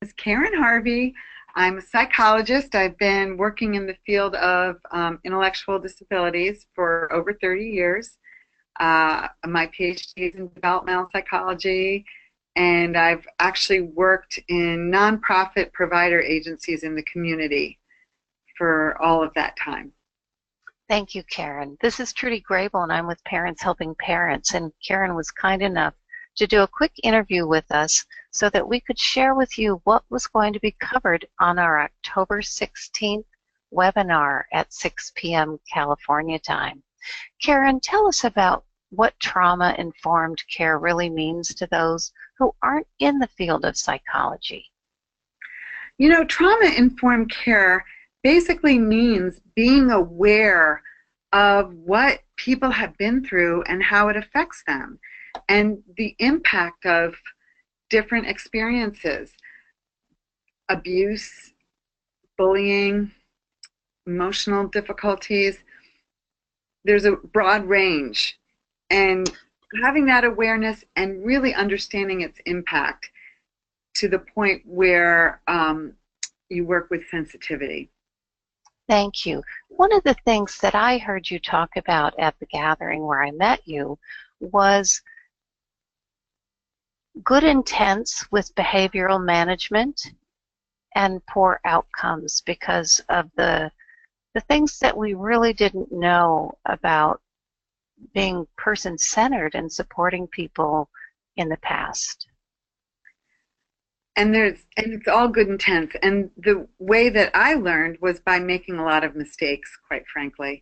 Is Karyn Harvey. I'm a psychologist. I've been working in the field of intellectual disabilities for over 30 years. My Ph.D. is in developmental psychology, and I've actually worked in nonprofit provider agencies in the community for all of that time. Thank you, Karyn. This is Trudy Grable, and I'm with Parents Helping Parents. And Karyn was kind enough to do a quick interview with us so that we could share with you what was going to be covered on our October 16th webinar at 6 p.m. California time. Karyn, tell us about what trauma-informed care really means to those who aren't in the field of psychology. You know, trauma-informed care basically means being aware of what people have been through and how it affects them, and the impact of different experiences, abuse, bullying, emotional difficulties. There's a broad range, and having that awareness and really understanding its impact to the point where you work with sensitivity. Thank you. One of the things that I heard you talk about at the gathering where I met you was good intents with behavioral management and poor outcomes because of the things that we really didn't know about being person-centered and supporting people in the past. And it's all good intent. And the way that I learned was by making a lot of mistakes, quite frankly,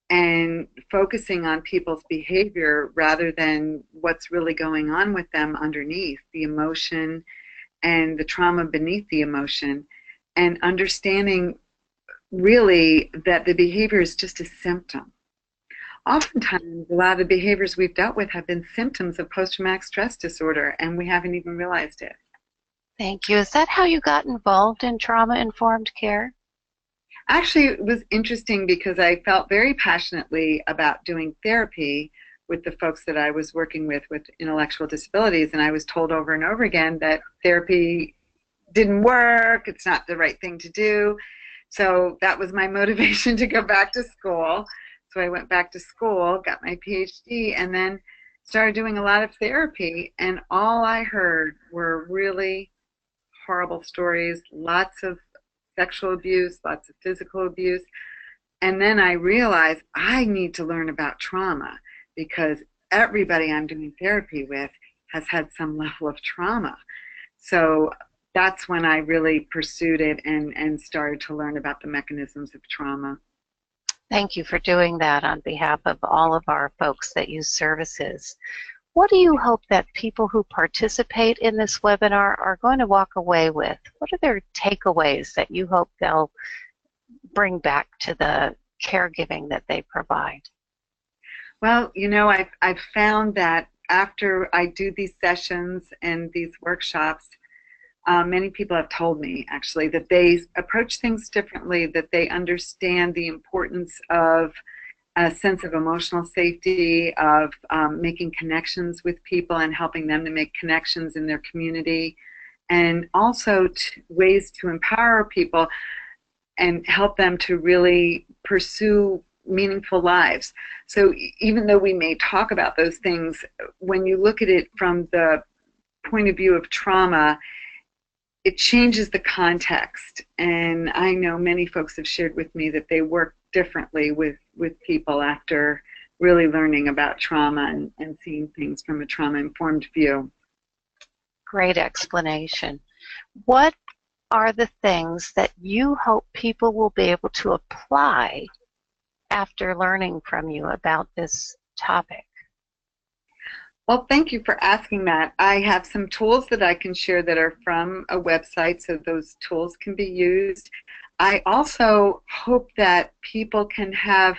and focusing on people's behavior rather than what's really going on with them underneath, the emotion and the trauma beneath the emotion, and understanding really that the behavior is just a symptom. Oftentimes, a lot of the behaviors we've dealt with have been symptoms of post-traumatic stress disorder, and we haven't even realized it. Thank you. Is that how you got involved in trauma-informed care? Actually, it was interesting because I felt very passionately about doing therapy with the folks that I was working with intellectual disabilities, and I was told over and over again that therapy didn't work, it's not the right thing to do. So that was my motivation to go back to school. So I went back to school, got my Ph.D., and then started doing a lot of therapy, and all I heard were really horrible stories, lots of sexual abuse, lots of physical abuse. And then I realized I need to learn about trauma because everybody I'm doing therapy with has had some level of trauma. So that's when I really pursued it and started to learn about the mechanisms of trauma. Thank you for doing that on behalf of all of our folks that use services. What do you hope that people who participate in this webinar are going to walk away with? What are their takeaways that you hope they'll bring back to the caregiving that they provide? Well, you know, I've found that after I do these sessions and these workshops, many people have told me, actually, that they approach things differently, that they understand the importance of a sense of emotional safety, of making connections with people and helping them to make connections in their community, and also ways to empower people and help them to really pursue meaningful lives. So even though we may talk about those things, when you look at it from the point of view of trauma, it changes the context. And I know many folks have shared with me that they work differently with people after really learning about trauma and seeing things from a trauma-informed view. Great explanation. What are the things that you hope people will be able to apply after learning from you about this topic? Well, thank you for asking that. I have some tools that I can share that are from a website, so those tools can be used. I also hope that people can have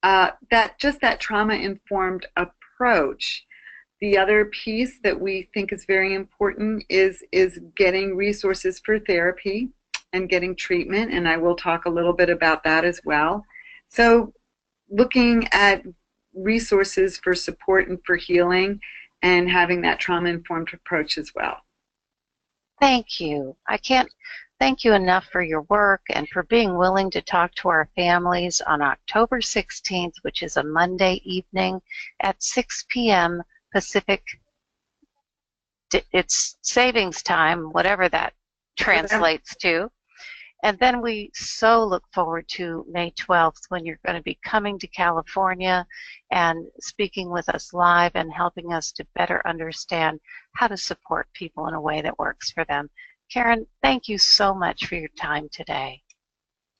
that trauma-informed approach. The other piece that we think is very important is getting resources for therapy and getting treatment, and I will talk a little bit about that as well. So looking at resources for support and for healing and having that trauma-informed approach as well. Thank you. I can't thank you enough for your work and for being willing to talk to our families on October 16th, which is a Monday evening at 6 p.m. Pacific. It's savings time, whatever that translates to. And then we so look forward to May 12th when you're going to be coming to California and speaking with us live and helping us to better understand how to support people in a way that works for them. Karyn, thank you so much for your time today.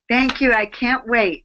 Thank you. I can't wait